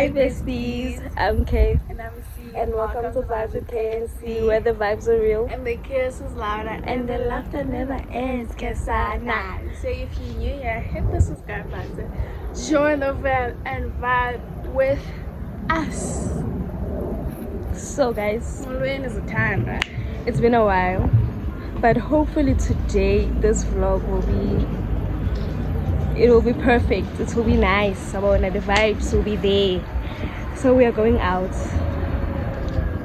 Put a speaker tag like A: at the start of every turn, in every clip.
A: Hi besties, I'm Kay
B: And I'm C.
A: and welcome to Vibes with K and C, where the vibes are real
B: And the kiss is louder
A: and the laughter never ends. Kesana.
B: So if you're new here, hit the subscribe button, join the vibe and vibe with us.
A: So guys,
B: When is the time, right?
A: it's been a while, but hopefully today this vlog will be perfect. It will be nice. The vibes will be there. So we are going out.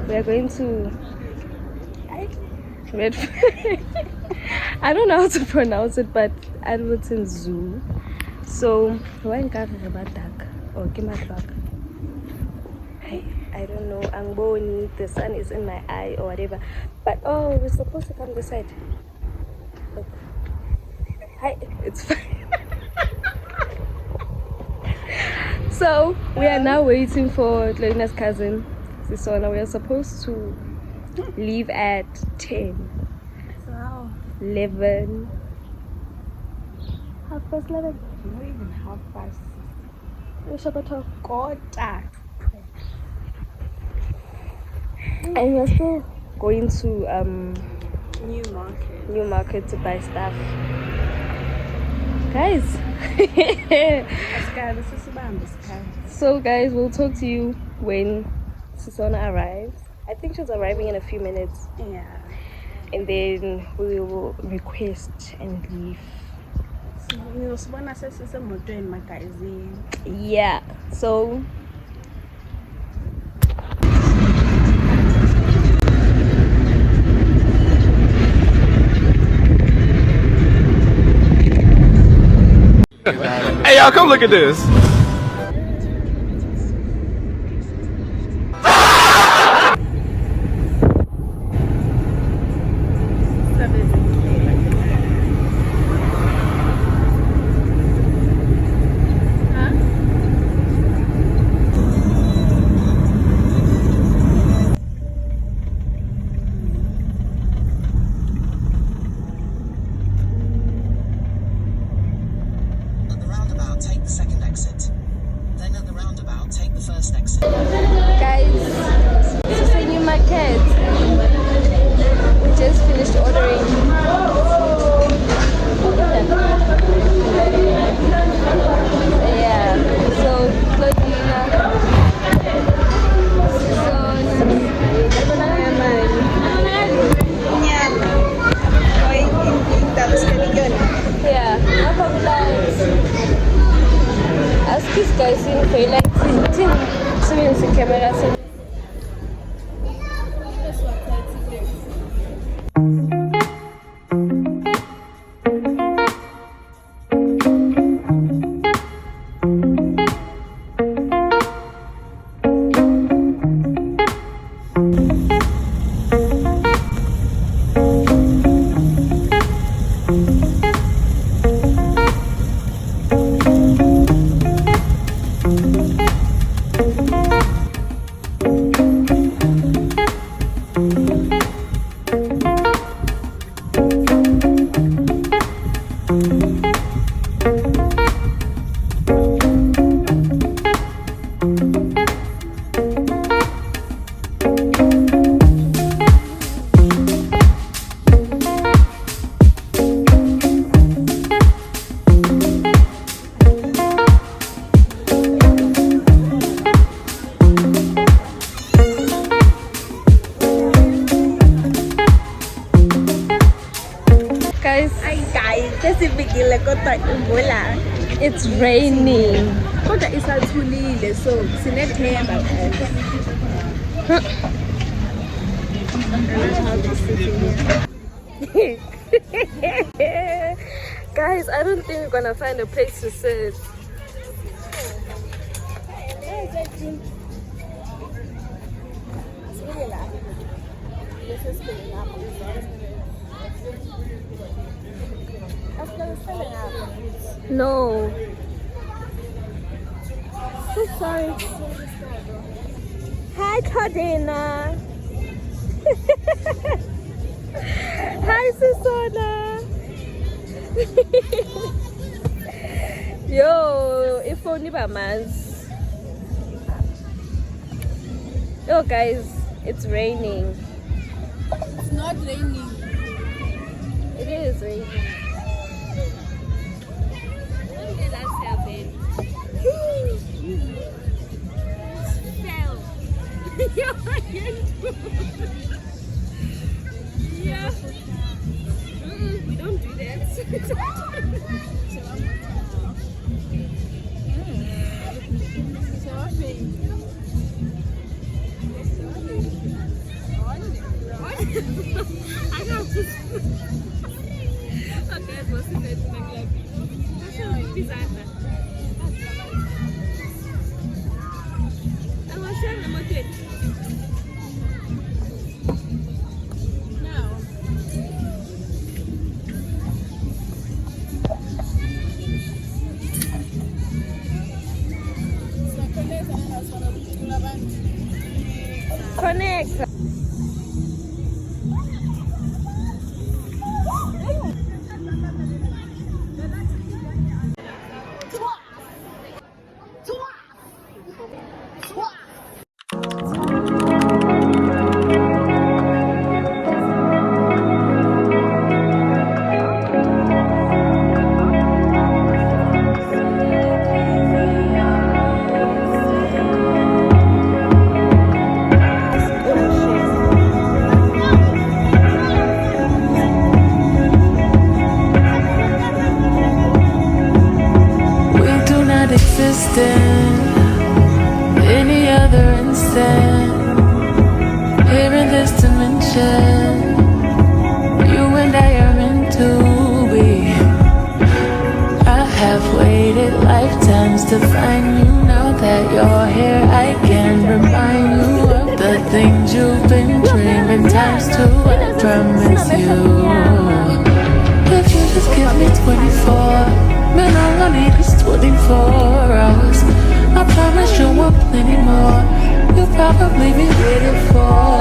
A: We are going to Redford. I don't know how to pronounce it, but Alberton Zoo. So why in about dark or I don't know. Angboni, the sun is in my eye or whatever. But oh, we're supposed to come this side. Look. Hi, it's fine. So we are now waiting for Lorina's cousin Sisona. We are supposed to leave at 10.
B: Wow.
A: 11. Half past 11.
B: Not even half past.
A: Quarter. And we're still going to New Market to buy stuff. Guys. So guys, we'll talk to you when Sisona arrives. I think she's arriving in a few minutes.
B: Yeah.
A: And then we will request and leave. Yeah. So
C: hey y'all, come look at this.
A: guys, this is a New Market. We just finished ordering. Yeah, so Claudina, yeah, ask this guy in Faylight, so we see camera. Guys, it's raining. Guys, I don't think we're gonna find a place to sit. No. So sorry. Hi, Claudina. Hi, Sisona. Yo, if only by man's. Oh guys, it's raining.
B: It's not raining.
A: It is raining. Okay, that's happening. Fell. Yeah. We don't do that. I got this. Okay, what's the best thing like? Pisata. I was sharing them with it. Connect.
C: Exist in any other instant. Here in this dimension, you and I are meant to be. I have waited lifetimes to find you. Now that you're here, I can remind you of the things you've been dreaming. Times two, I promise you. If you just give me 24, man, all I need is 24 hours. I promise you want plenty more. You'll probably be waiting for.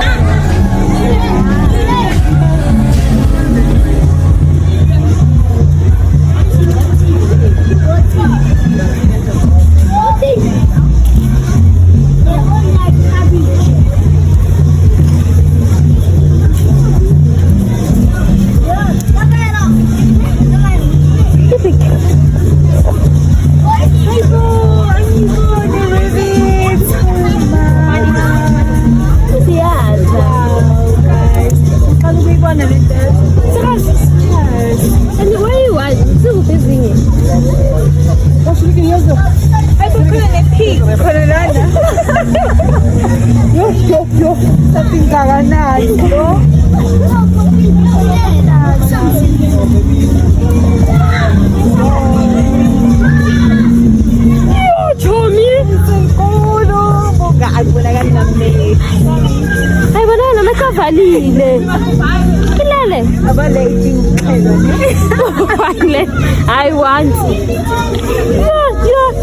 A: I want it.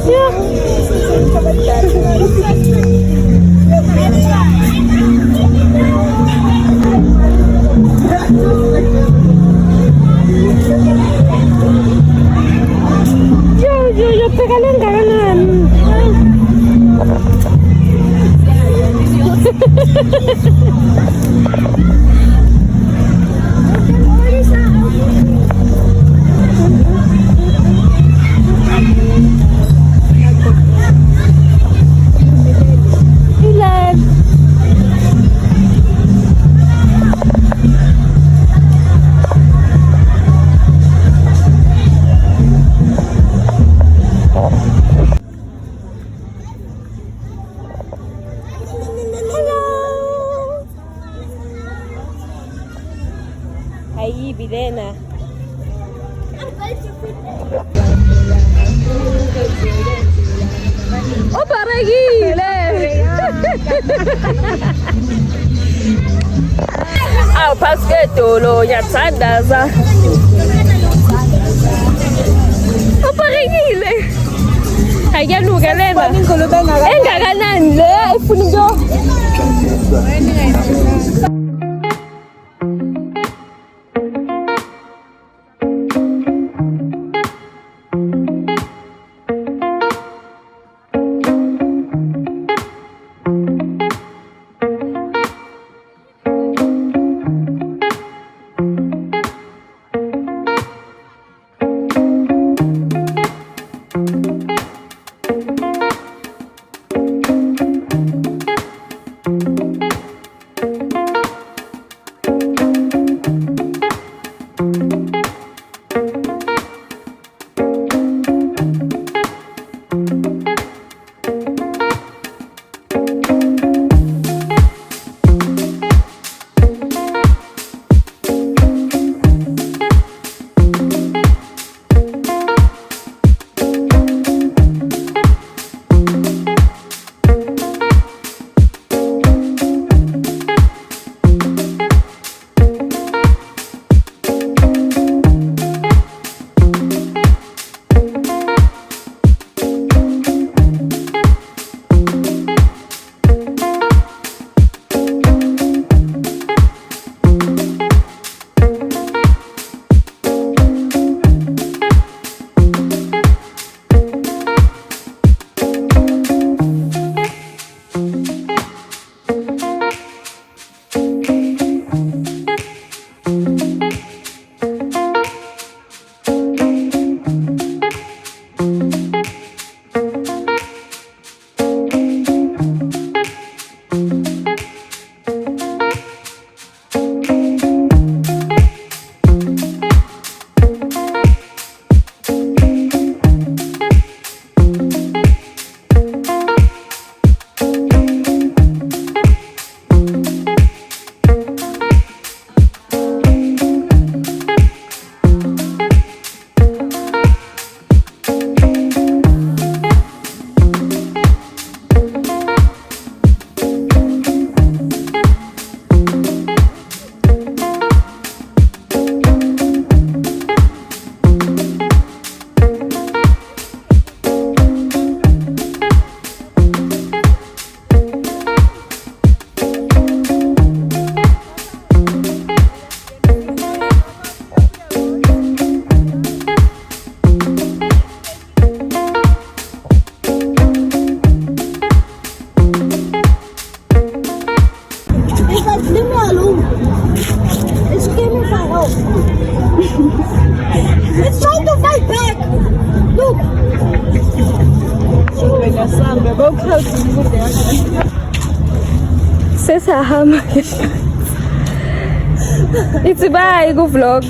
A: Yeah. Yo, pégale en ganan. Aí, Bilena. Opa, Regile! Aw, paske tolo yathandaza. Opa, Regile! Ayanuka lena. Engakanani le ifuna njo.
D: It's trying to fight back. Look.
A: Sesahamba. It's bye, go vlog.